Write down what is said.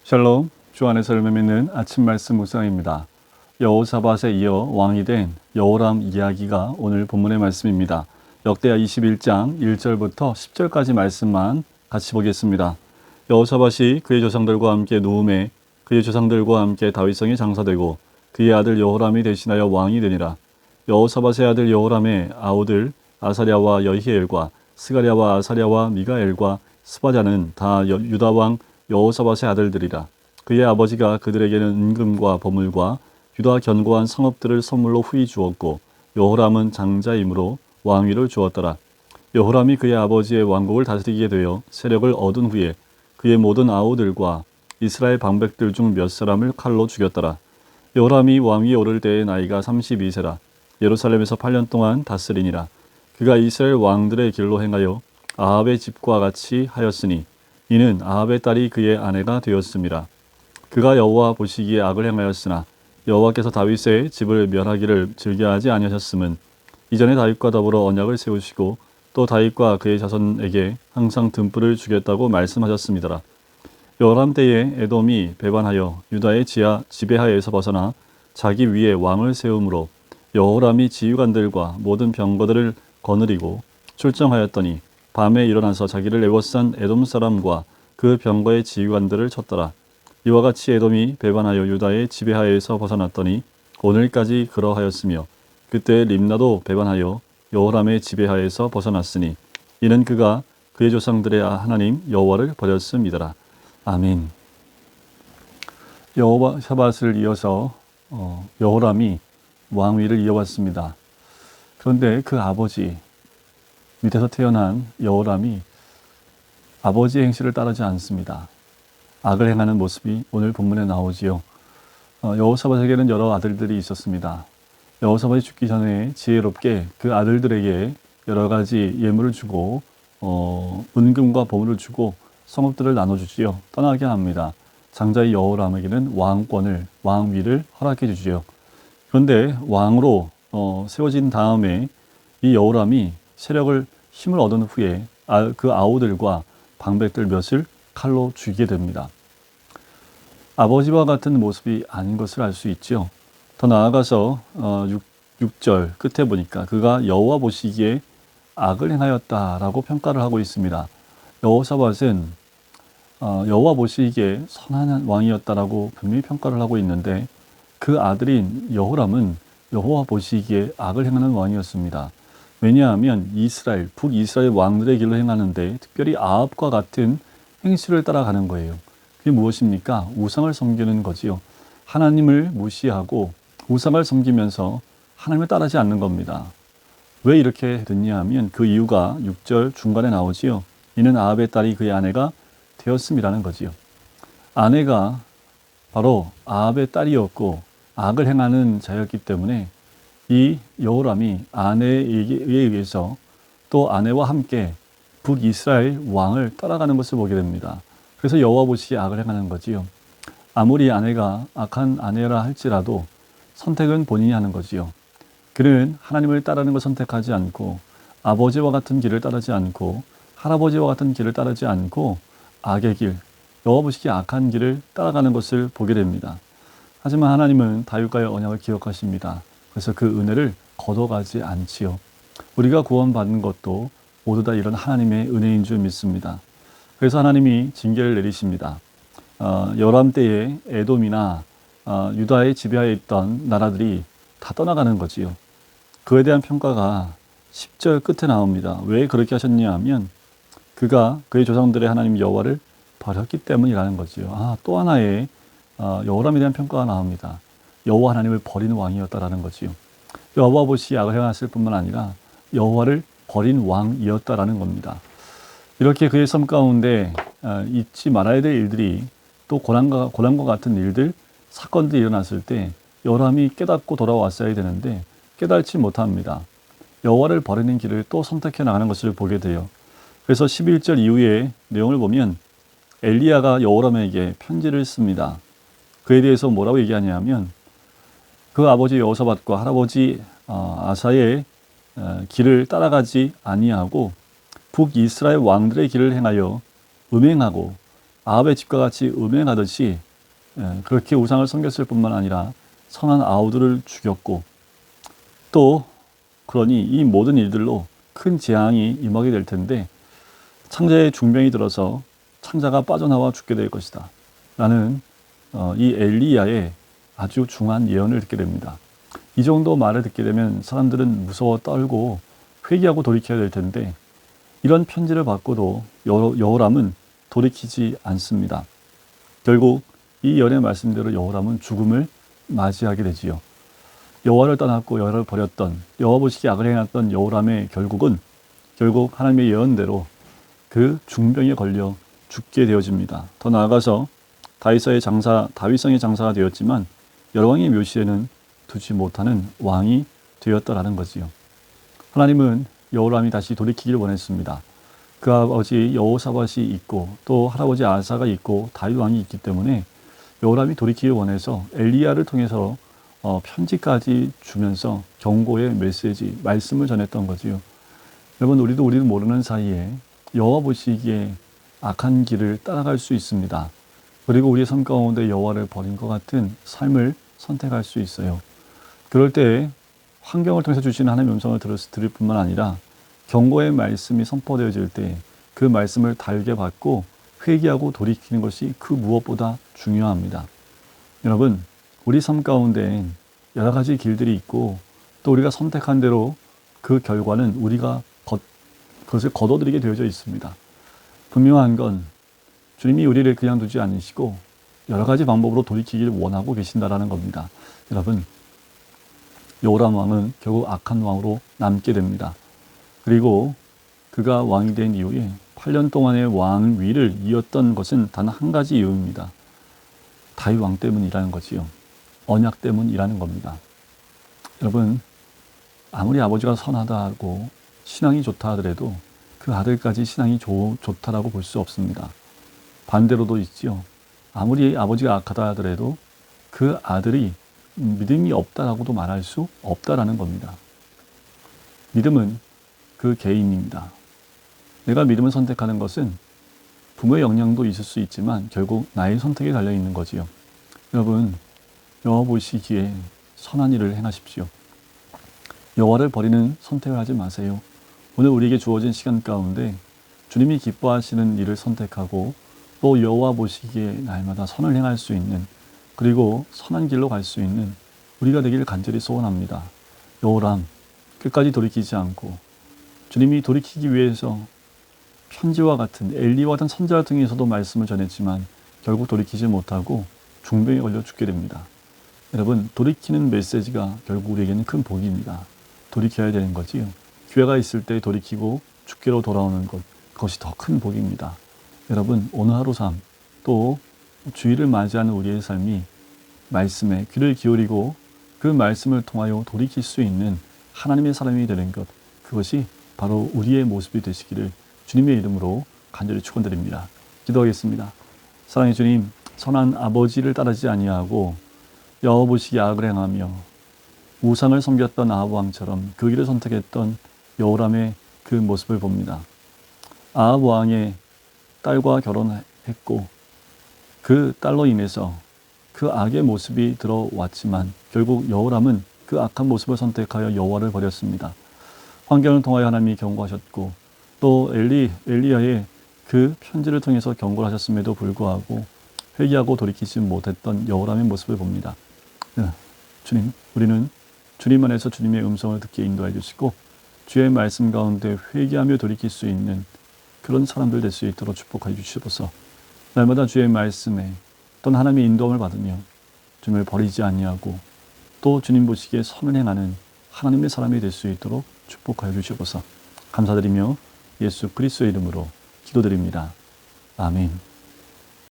샬롬, 주 안에서 열매 맺는 아침 말씀 묵상입니다. 여호사밧에 이어 왕이 된 여호람 이야기가 오늘 본문의 말씀입니다. 역대하 21장 1절부터 10절까지 말씀만 같이 보겠습니다. 여호사밧이 그의 조상들과 함께 누움에 그의 조상들과 함께 다윗성에 장사되고 그의 아들 여호람이 대신하여 왕이 되니라. 여호사밧의 아들 여호람의 아우들 아사랴와 여히엘과 스가랴와 아사랴와 미가엘과 스바자는 다 유다 왕 여호사밧의 아들들이라. 그의 아버지가 그들에게는 은금과 보물과 유다 견고한 성읍들을 선물로 후히 주었고 여호람은 장자이므로 왕위를 주었더라. 여호람이 그의 아버지의 왕국을 다스리게 되어 세력을 얻은 후에 그의 모든 아우들과 이스라엘 방백들 중 몇 사람을 칼로 죽였더라. 여호람이 왕위에 오를 때의 나이가 32세라. 예루살렘에서 8년 동안 다스리니라. 그가 이스라엘 왕들의 길로 행하여 아합의 집과 같이 하였으니 이는 아합의 딸이 그의 아내가 되었음이라. 그가 여호와 보시기에 악을 행하였으나 여호와께서 다윗의 집을 멸하기를 즐겨하지 아니하셨음은 이전에 다윗과 더불어 언약을 세우시고 또 다윗과 그의 자손에게 항상 등불을 주겠다고 말씀하셨음이더라. 여호람 때에 에돔이 배반하여 유다의 지배하에서 벗어나 자기 위에 왕을 세우므로 여호람이 지휘관들과 모든 병거들을 거느리고 출정하였더니 밤에 일어나서 자기를 애워싼 에돔 사람과 그 병거의 지휘관들을 쳤더라. 이와 같이 에돔이 배반하여 유다의 지배하에서 벗어났더니 오늘까지 그러하였으며 그때 림나도 배반하여 여호람의 지배하에서 벗어났으니 이는 그가 그의 조상들의 하나님 여호와를 버렸음이더라. 아멘. 여호사밧을 이어서 여호람이 왕위를 이어왔습니다. 그런데 그 아버지 밑에서 태어난 여호람이 아버지의 행실을 따르지 않습니다. 악을 행하는 모습이 오늘 본문에 나오지요. 여호사밧에게는 여러 아들들이 있었습니다. 여호사밧이 죽기 전에 지혜롭게 그 아들들에게 여러 가지 예물을 주고 은금과 보물을 주고 성읍들을 나눠주지요. 떠나게 합니다. 장자의 여호람에게는 왕위를 허락해 주지요. 그런데 왕으로 세워진 다음에 이 여호람이 힘을 얻은 후에 그 아우들과 방백들 몇을 칼로 죽이게 됩니다. 아버지와 같은 모습이 아닌 것을 알 수 있지요. 더 나아가서 6절 끝에 보니까 그가 여호와 보시기에 악을 행하였다라고 평가를 하고 있습니다. 여호사밧은 여호와 보시기에 선한 왕이었다라고 분명히 평가를 하고 있는데 그 아들인 여호람은 여호와 보시기에 악을 행하는 왕이었습니다. 왜냐하면 북이스라엘 왕들의 길로 행하는데 특별히 아합과 같은 행실을 따라가는 거예요. 그게 무엇입니까? 우상을 섬기는 거지요. 하나님을 무시하고 우상을 섬기면서 하나님을 따르지 않는 겁니다. 왜 이렇게 됐냐 하면 그 이유가 6절 중간에 나오지요. 이는 아합의 딸이 그의 아내가 되었음이라는 거지요. 아내가 바로 아합의 딸이었고 악을 행하는 자였기 때문에 이 여호람이 아내에 의해서 또 아내와 함께 북이스라엘 왕을 따라가는 것을 보게 됩니다. 그래서 여호와 보시기에 악을 행하는 거지요. 아무리 아내가 악한 아내라 할지라도 선택은 본인이 하는 거지요. 그는 하나님을 따르는 것을 선택하지 않고 아버지와 같은 길을 따르지 않고 할아버지와 같은 길을 따르지 않고 악의 길, 여호와 보시기에 악한 길을 따라가는 것을 보게 됩니다. 하지만 하나님은 다윗과의 언약을 기억하십니다. 그래서 그 은혜를 거둬가지 않지요. 우리가 구원받는 것도 모두 다 이런 하나님의 은혜인 줄 믿습니다. 그래서 하나님이 징계를 내리십니다. 여호람 때에 에돔이나 유다의 지배하에 있던 나라들이 다 떠나가는 거지요. 그에 대한 평가가 10절 끝에 나옵니다. 왜 그렇게 하셨냐 하면 그가 그의 조상들의 하나님 여호와를 버렸기 때문이라는 거지요. 또 하나의 여호람에 대한 평가가 나옵니다. 여호와 하나님을 버리는 왕이었다라는 거지요. 여호와 보시기에 악을 행했을 뿐만 아니라 여호와를 버린 왕이었다라는 겁니다. 이렇게 그의 삶 가운데 잊지 말아야 될 일들이 또 고난과 같은 일들, 사건들이 일어났을 때 여호람이 깨닫고 돌아왔어야 되는데 깨닫지 못합니다. 여호와를 버리는 길을 또 선택해 나가는 것을 보게 돼요. 그래서 11절 이후의 내용을 보면 엘리야가 여호람에게 편지를 씁니다. 그에 대해서 뭐라고 얘기하냐면 그 아버지 여호사밧과 할아버지 아사의 길을 따라가지 아니하고 북이스라엘 왕들의 길을 행하여 음행하고 아합의 집과 같이 음행하듯이 그렇게 우상을 섬겼을 뿐만 아니라 선한 아우들을 죽였고, 또 그러니 이 모든 일들로 큰 재앙이 임하게 될 텐데 창자의 중병이 들어서 창자가 빠져나와 죽게 될 것이다 라는 이 엘리야의 아주 중한 예언을 듣게 됩니다. 이 정도 말을 듣게 되면 사람들은 무서워 떨고 회개하고 돌이켜야 될 텐데, 이런 편지를 받고도 여호람은 돌이키지 않습니다. 결국 이 예언의 말씀대로 여호람은 죽음을 맞이하게 되지요. 여호와를 떠났고 여호와를 버렸던, 여호와 보시기에 악을 행했던 여호람의 결국 하나님의 예언대로 그 중병에 걸려 죽게 되어집니다. 더 나아가서 다윗성의 장사가 되었지만 열왕의 묘실에는 두지 못하는 왕이 되었다라는 거지요. 하나님은 여호람이 다시 돌이키기를 원했습니다. 그 아버지 여호사밧이 있고 또 할아버지 아사가 있고 다윗 왕이 있기 때문에 여호람이 돌이키기를 원해서 엘리야를 통해서 편지까지 주면서 경고의 메시지, 말씀을 전했던 거지요. 여러분, 우리도 모르는 사이에 여호와 보시기에 악한 길을 따라갈 수 있습니다. 그리고 우리의 삶 가운데 여호와를 버린 것 같은 삶을 선택할 수 있어요. 그럴 때 환경을 통해서 주시는 하나님의 음성을 들을 뿐만 아니라 경고의 말씀이 선포되어질 때 그 말씀을 달게 받고 회개하고 돌이키는 것이 그 무엇보다 중요합니다. 여러분, 우리 삶 가운데 여러 가지 길들이 있고 또 우리가 선택한 대로 그 결과는 우리가 그것을 거둬들이게 되어져 있습니다. 분명한 건 주님이 우리를 그냥 두지 않으시고 여러 가지 방법으로 돌이키기를 원하고 계신다라는 겁니다. 여러분, 여호람 왕은 결국 악한 왕으로 남게 됩니다. 그리고 그가 왕이 된 이후에 8년 동안의 왕위를 이었던 것은 단 한 가지 이유입니다. 다윗 왕 때문이라는 거지요. 언약 때문이라는 겁니다. 여러분, 아무리 아버지가 선하다고 신앙이 좋다 하더라도 그 아들까지 신앙이 좋다라고 볼 수 없습니다. 반대로도 있지요. 아무리 아버지가 악하다 하더라도 그 아들이 믿음이 없다라고도 말할 수 없다라는 겁니다. 믿음은 그 개인입니다. 내가 믿음을 선택하는 것은 부모의 영향도 있을 수 있지만 결국 나의 선택에 달려 있는 거지요. 여러분, 여호와 보시기에 선한 일을 행하십시오. 여호와를 버리는 선택을 하지 마세요. 오늘 우리에게 주어진 시간 가운데 주님이 기뻐하시는 일을 선택하고 또 여호와 보시기에 날마다 선을 행할 수 있는, 그리고 선한 길로 갈 수 있는 우리가 되기를 간절히 소원합니다. 여호람, 끝까지 돌이키지 않고 주님이 돌이키기 위해서 편지와 같은 엘리와 같은 선지자 등에서도 말씀을 전했지만 결국 돌이키지 못하고 중병에 걸려 죽게 됩니다. 여러분, 돌이키는 메시지가 결국 우리에게는 큰 복입니다. 돌이켜야 되는 거지요. 기회가 있을 때 돌이키고 죽게로 돌아오는 것, 그것이 더 큰 복입니다. 여러분, 오늘 하루 삶, 또 주일을 맞이하는 우리의 삶이 말씀에 귀를 기울이고 그 말씀을 통하여 돌이킬 수 있는 하나님의 사람이 되는 것, 그것이 바로 우리의 모습이 되시기를 주님의 이름으로 간절히 축원드립니다. 기도하겠습니다. 사랑의 주님, 선한 아버지를 따르지 아니하고 여호와 보시기에 악을 행하며 우상을 섬겼던 아합 왕처럼 그 길을 선택했던 여호람의 그 모습을 봅니다. 아합 왕의 딸과 결혼했고 그 딸로 인해서 그 악의 모습이 들어왔지만 결국 여호람은 그 악한 모습을 선택하여 여호와를 버렸습니다. 환경을 통하여 하나님이 경고하셨고 또 엘리야의 그 편지를 통해서 경고를 하셨음에도 불구하고 회개하고 돌이키지 못했던 여호람의 모습을 봅니다. 주님, 우리는 주님 안에서 주님의 음성을 듣게 인도해 주시고 주의 말씀 가운데 회개하며 돌이킬 수 있는 그런 사람들 될 수 있도록 축복해 주시옵소서. 날마다 주의 말씀에 또는 하나님의 인도함을 받으며 주님을 버리지 아니하고 또 주님 보시기에 선을 행하는 하나님의 사람이 될 수 있도록 축복하여 주시옵소서. 감사드리며 예수 그리스도의 이름으로 기도드립니다. 아멘.